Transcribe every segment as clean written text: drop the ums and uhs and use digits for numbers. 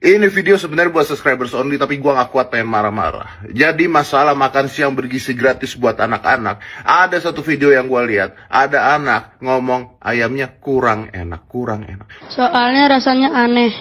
Ini video sebenarnya buat subscribers only, tapi gua gak kuat pengen marah-marah. Jadi masalah makan siang bergizi gratis buat anak-anak. Ada satu video yang gua lihat, ada anak ngomong ayamnya kurang enak. Soalnya rasanya aneh.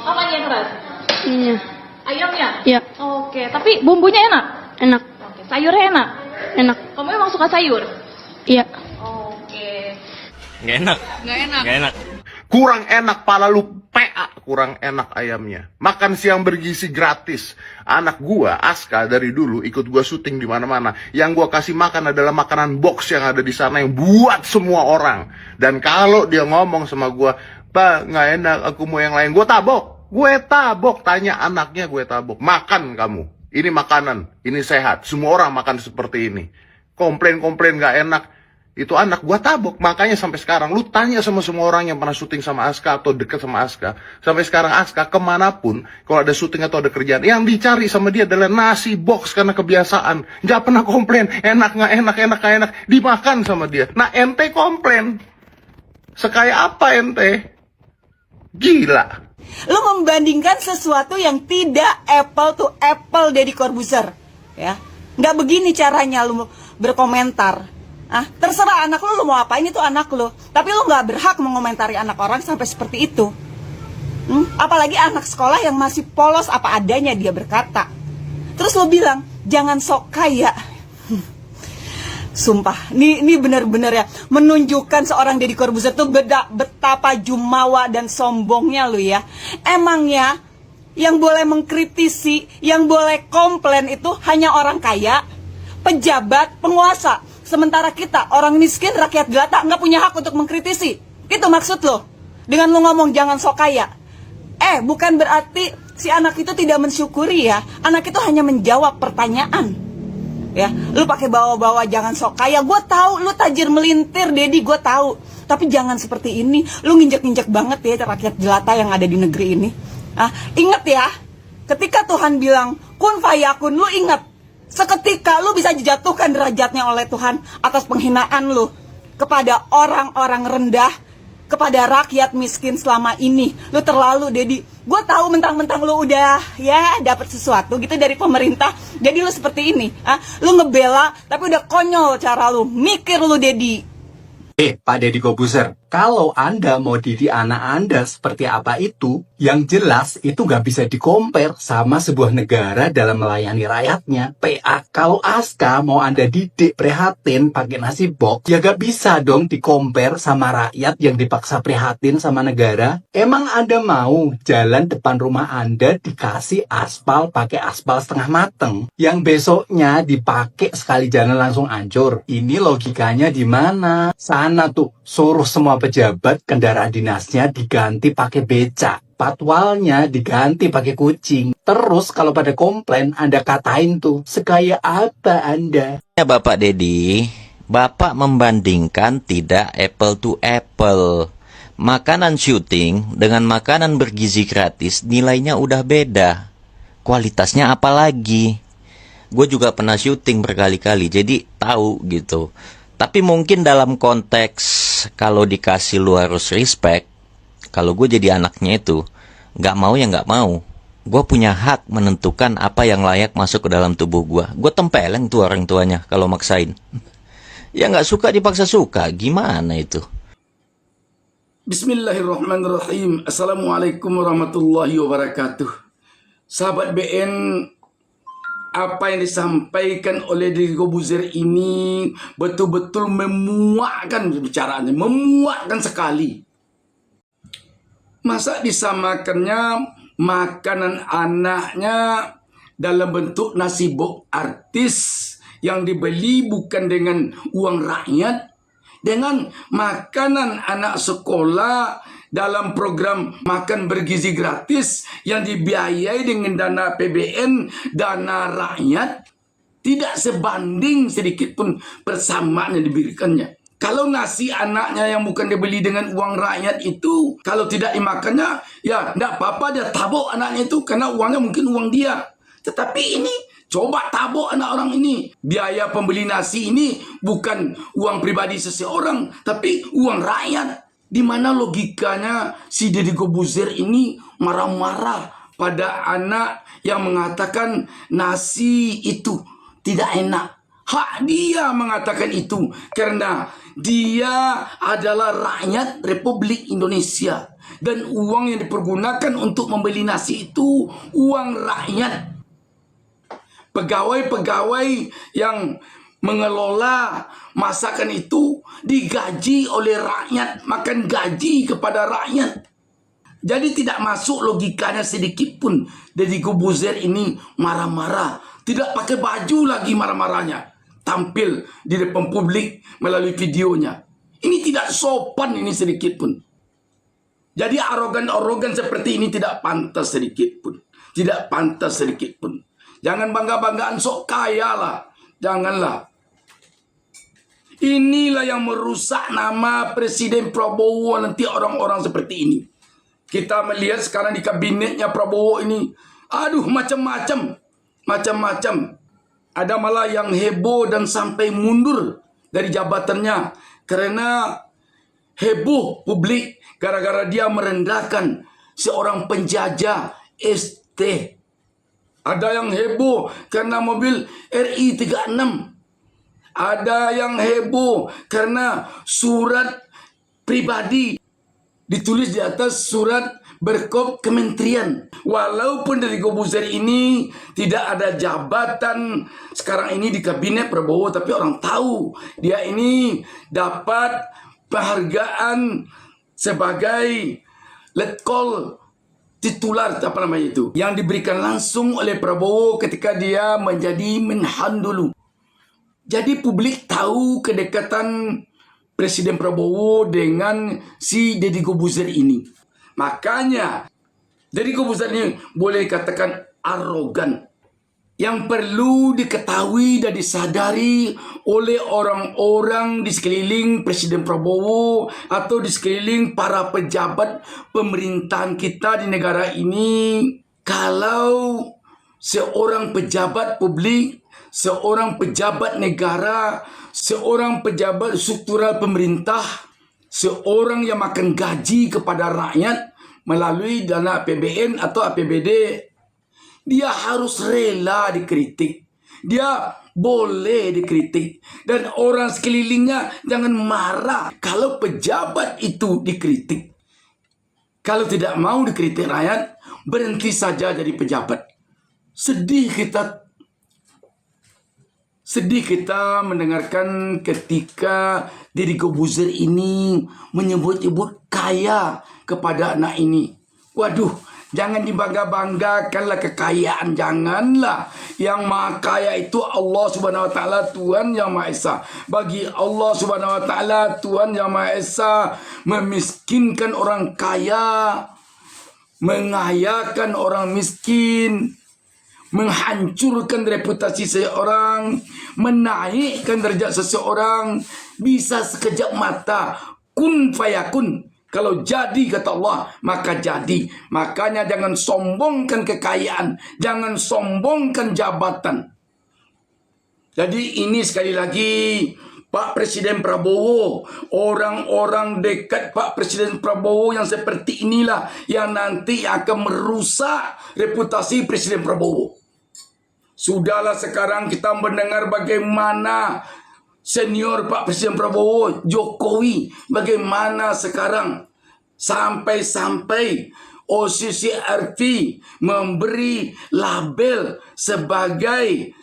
Apanya yang keras? Iya. Ayamnya? Iya. Oke, tapi bumbunya enak? Enak. Oke, sayurnya enak? Enak. Kamu emang suka sayur? Iya. Oke. Nggak enak. Nggak enak. Kurang enak, pala lu PA, kurang enak ayamnya. Makan siang bergizi gratis. Anak gua, Aska, dari dulu ikut gua syuting di mana-mana. Yang gua kasih makan adalah makanan box yang ada di sana yang buat semua orang. Dan kalau dia ngomong sama gua, "Pak, nggak enak, aku mau yang lain," gua tabok. Tanya anaknya, gue tabok. Makan kamu. Ini makanan, ini sehat. Semua orang makan seperti ini. Komplain nggak enak. Itu anak gua tabok. Makanya sampai sekarang lu tanya sama semua orang yang pernah syuting sama Aska atau deket sama Aska, sampai sekarang Aska kemanapun kalau ada syuting atau ada kerjaan, yang dicari sama dia adalah nasi box karena kebiasaan. Nggak pernah komplain enak nggak enak, dimakan sama dia. Nah, ente komplain sekaya apa ente? Gila. Lu membandingkan sesuatu yang tidak apple to apple, Deddy Corbuzier, ya. Nggak begini caranya lu berkomentar. Terserah anak lu mau apain, itu anak lu. Tapi lu nggak berhak mengomentari anak orang sampai seperti itu. Apalagi anak sekolah yang masih polos apa adanya dia berkata. Terus lu bilang, jangan sok kaya. Sumpah, ini benar-benar ya menunjukkan seorang Deddy Corbuzier tuh betapa jumawa dan sombongnya lu ya. Emangnya yang boleh mengkritisi, yang boleh komplain itu hanya orang kaya, pejabat, penguasa. Sementara kita, orang miskin, rakyat jelata, nggak punya hak untuk mengkritisi. Itu maksud lo dengan lo ngomong jangan sok kaya. Bukan berarti si anak itu tidak mensyukuri ya. Anak itu hanya menjawab pertanyaan. Ya, lu pakai bawa-bawa jangan sok kaya. Gue tahu lu tajir melintir, Deddy, gue tahu. Tapi jangan seperti ini. Lu nginjek-nginjek banget ya rakyat jelata yang ada di negeri ini. Ingat ya, ketika Tuhan bilang kun fayakun, lu ingat. Seketika lu bisa dijatuhkan derajatnya oleh Tuhan atas penghinaan lu kepada orang-orang rendah, kepada rakyat miskin selama ini. Lu terlalu, Deddy. Gue tahu mentang-mentang lu udah ya dapat sesuatu gitu dari pemerintah. Jadi lu seperti ini, lu ngebela tapi udah konyol cara lu. Mikir lu, Deddy. Pak Deddy Corbuzier, kalau Anda mau didik anak Anda seperti apa itu, yang jelas itu nggak bisa dikompar sama sebuah negara dalam melayani rakyatnya. PA, kalau Aska mau Anda didik prihatin pakai nasi box, ya nggak bisa dong dikompar sama rakyat yang dipaksa prihatin sama negara. Emang Anda mau jalan depan rumah Anda dikasih aspal pakai aspal setengah mateng, yang besoknya dipakai sekali jalan langsung hancur? Ini logikanya di mana? Sana tuh suruh semua pejabat kendaraan dinasnya diganti pakai becak, patwalnya diganti pakai kucing. Terus kalau pada komplain Anda katain tuh, sekaya apa Anda? Ya Bapak Deddy, Bapak membandingkan tidak apple to apple. Makanan syuting dengan makanan bergizi gratis nilainya udah beda. Kualitasnya apalagi. Gue juga pernah syuting berkali-kali, jadi tahu gitu. Tapi mungkin dalam konteks kalau dikasih lu harus respect. Kalau gue jadi anaknya itu, nggak mau ya nggak mau. Gue punya hak menentukan apa yang layak masuk ke dalam tubuh gue. Gue tempeleng tuh orang tuanya kalau maksain. Ya nggak suka dipaksa suka, gimana itu? Bismillahirrahmanirrahim. Assalamualaikum warahmatullahi wabarakatuh. Sahabat BN, apa yang disampaikan oleh Deddy Corbuzier ini betul-betul memuakkan bicaraannya, memuakkan sekali. Masa disamakannya makanan anaknya dalam bentuk nasi box artis yang dibeli bukan dengan uang rakyat, dengan makanan anak sekolah dalam program makan bergizi gratis yang dibiayai dengan dana PBN, dana rakyat, tidak sebanding sedikit pun persamaan yang diberikannya. Kalau nasi anaknya yang bukan dibeli dengan uang rakyat itu, kalau tidak dimakannya, ya tidak apa-apa, dia tabok anaknya itu karena uangnya mungkin uang dia. Tetapi ini, coba tabok anak orang ini. Biaya pembeli nasi ini bukan uang pribadi seseorang, tapi uang rakyat. Di mana logikanya si Deddy Corbuzier ini marah-marah pada anak yang mengatakan nasi itu tidak enak. Hak dia mengatakan itu karena dia adalah rakyat Republik Indonesia. Dan uang yang dipergunakan untuk membeli nasi itu uang rakyat. Pegawai-pegawai yang mengelola masakan itu digaji oleh rakyat, makan gaji kepada rakyat. Jadi tidak masuk logikanya sedikit pun. Deddy Corbuzier ini marah-marah, tidak pakai baju lagi marah-marahnya, tampil di depan publik melalui videonya. Ini tidak sopan ini sedikit pun. Jadi arogan-arogan seperti ini tidak pantas sedikit pun. Tidak pantas sedikit pun. Jangan bangga-banggaan sok kaya lah. Janganlah. Inilah yang merusak nama Presiden Prabowo nanti orang-orang seperti ini. Kita melihat sekarang di kabinetnya Prabowo ini. Aduh macam-macam. Macam-macam. Ada malah yang heboh dan sampai mundur dari jabatannya. Karena heboh publik gara-gara dia merendahkan seorang penjajah ST. Ada yang heboh karena mobil RI36. Ada yang heboh karena surat pribadi ditulis di atas surat berkop kementerian. Walaupun dari Corbuzier ini tidak ada jabatan sekarang ini di kabinet Prabowo, tapi orang tahu dia ini dapat penghargaan sebagai letkol titular apa namanya itu yang diberikan langsung oleh Prabowo ketika dia menjadi Menhan dulu. Jadi publik tahu kedekatan Presiden Prabowo dengan si Deddy Corbuzier ini. Makanya Deddy Corbuzier ini boleh katakan arogan. Yang perlu diketahui dan disadari oleh orang-orang di sekeliling Presiden Prabowo atau di sekeliling para pejabat pemerintahan kita di negara ini. Kalau seorang pejabat publik, seorang pejabat negara, seorang pejabat struktural pemerintah, seorang yang makan gaji kepada rakyat melalui dana APBN atau APBD, dia harus rela dikritik. Dia boleh dikritik. Dan orang sekelilingnya jangan marah kalau pejabat itu dikritik. Kalau tidak mau dikritik rakyat, berhenti saja jadi pejabat. Sedih kita mendengarkan ketika Deddy Corbuzier ini menyebut-nyebut kaya kepada anak ini. Waduh, jangan dibangga-banggakanlah kekayaan, janganlah. Yang maha kaya itu Allah Subhanahu wa taala, Tuhan yang Maha Esa. Bagi Allah Subhanahu wa taala, Tuhan yang Maha Esa, memiskinkan orang kaya, mengayakan orang miskin, menghancurkan reputasi seseorang, menaikkan derajat seseorang, bisa sekejap mata. Kun fayakun. Kalau jadi kata Allah, maka jadi. Makanya jangan sombongkan kekayaan, jangan sombongkan jabatan. Jadi ini sekali lagi Pak Presiden Prabowo, orang-orang dekat Pak Presiden Prabowo yang seperti inilah yang nanti akan merusak reputasi Presiden Prabowo. Sudahlah sekarang kita mendengar bagaimana senior Pak Presiden Prabowo, Jokowi, bagaimana sekarang sampai-sampai OCCRT memberi label sebagai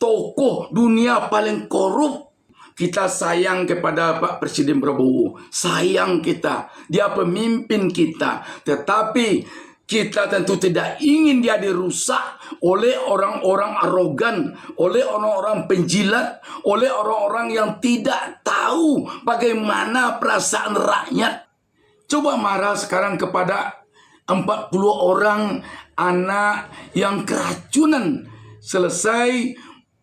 tokoh dunia paling korup. Kita sayang kepada Pak Presiden Prabowo, sayang kita, dia pemimpin kita, tetapi kita tentu tidak ingin dia dirusak oleh orang-orang arogan, oleh orang-orang penjilat, oleh orang-orang yang tidak tahu bagaimana perasaan rakyat. Coba marah sekarang kepada 40 orang anak yang keracunan selesai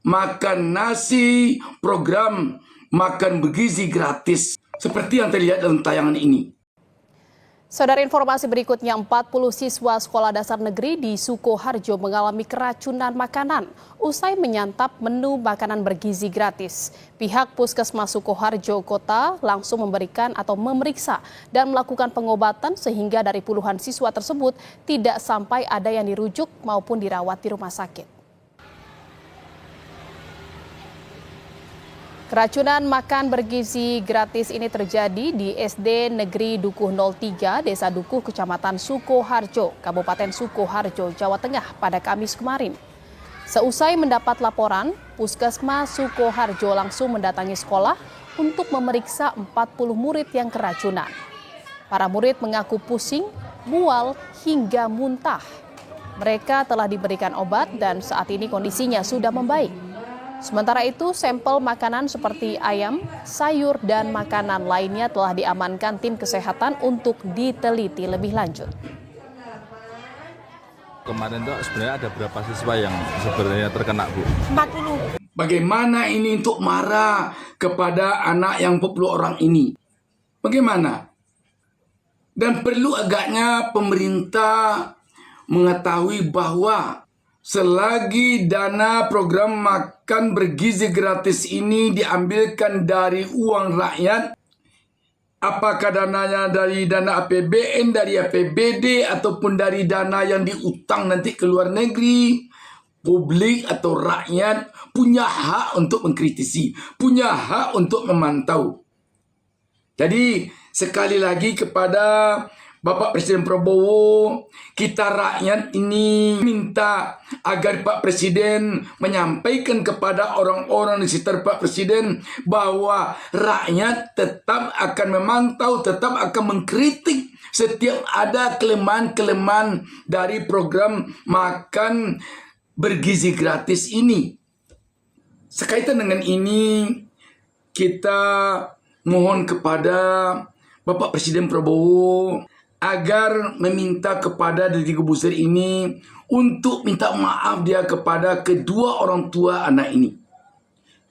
makan nasi program makan bergizi gratis. Seperti yang terlihat dalam tayangan ini. Saudara, informasi berikutnya, 40 siswa sekolah dasar negeri di Sukoharjo mengalami keracunan makanan usai menyantap menu makanan bergizi gratis. Pihak Puskesmas Sukoharjo Kota langsung memberikan atau memeriksa dan melakukan pengobatan sehingga dari puluhan siswa tersebut tidak sampai ada yang dirujuk maupun dirawat di rumah sakit. Keracunan makan bergizi gratis ini terjadi di SD Negeri Dukuh 03, Desa Dukuh, Kecamatan Sukoharjo, Kabupaten Sukoharjo, Jawa Tengah pada Kamis kemarin. Seusai mendapat laporan, Puskesmas Sukoharjo langsung mendatangi sekolah untuk memeriksa 40 murid yang keracunan. Para murid mengaku pusing, mual, hingga muntah. Mereka telah diberikan obat dan saat ini kondisinya sudah membaik. Sementara itu, sampel makanan seperti ayam, sayur, dan makanan lainnya telah diamankan tim kesehatan untuk diteliti lebih lanjut. Kemarin tuh sebenarnya ada berapa siswa yang sebenarnya terkena, Bu? 40. Bagaimana ini untuk marah kepada anak yang 40 orang ini? Bagaimana? Dan perlu agaknya pemerintah mengetahui bahwa selagi dana program makan bergizi gratis ini diambilkan dari uang rakyat, apakah dananya dari dana APBN, dari APBD, ataupun dari dana yang diutang nanti ke luar negeri, publik atau rakyat punya hak untuk mengkritisi, punya hak untuk memantau. Jadi sekali lagi kepada Bapak Presiden Prabowo, kita rakyat ini minta agar Pak Presiden menyampaikan kepada orang-orang di sekitar Pak Presiden bahwa rakyat tetap akan memantau, tetap akan mengkritik setiap ada kelemahan-kelemahan dari program makan bergizi gratis ini. Sekaitan dengan ini, kita mohon kepada Bapak Presiden Prabowo agar meminta kepada Deddy Corbuzier ini untuk minta maaf dia kepada kedua orang tua anak ini.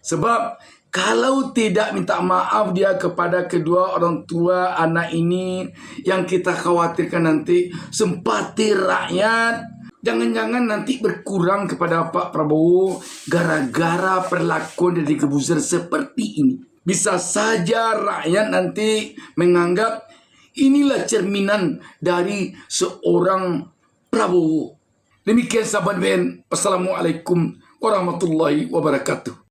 Sebab kalau tidak minta maaf dia kepada kedua orang tua anak ini, yang kita khawatirkan nanti simpati rakyat jangan-jangan nanti berkurang kepada Pak Prabowo gara-gara perlakuan Deddy Corbuzier seperti ini. Bisa saja rakyat nanti menganggap inilah cerminan dari seorang Prabowo. Demikian sahabat BN. Wassalamualaikum warahmatullahi wabarakatuh.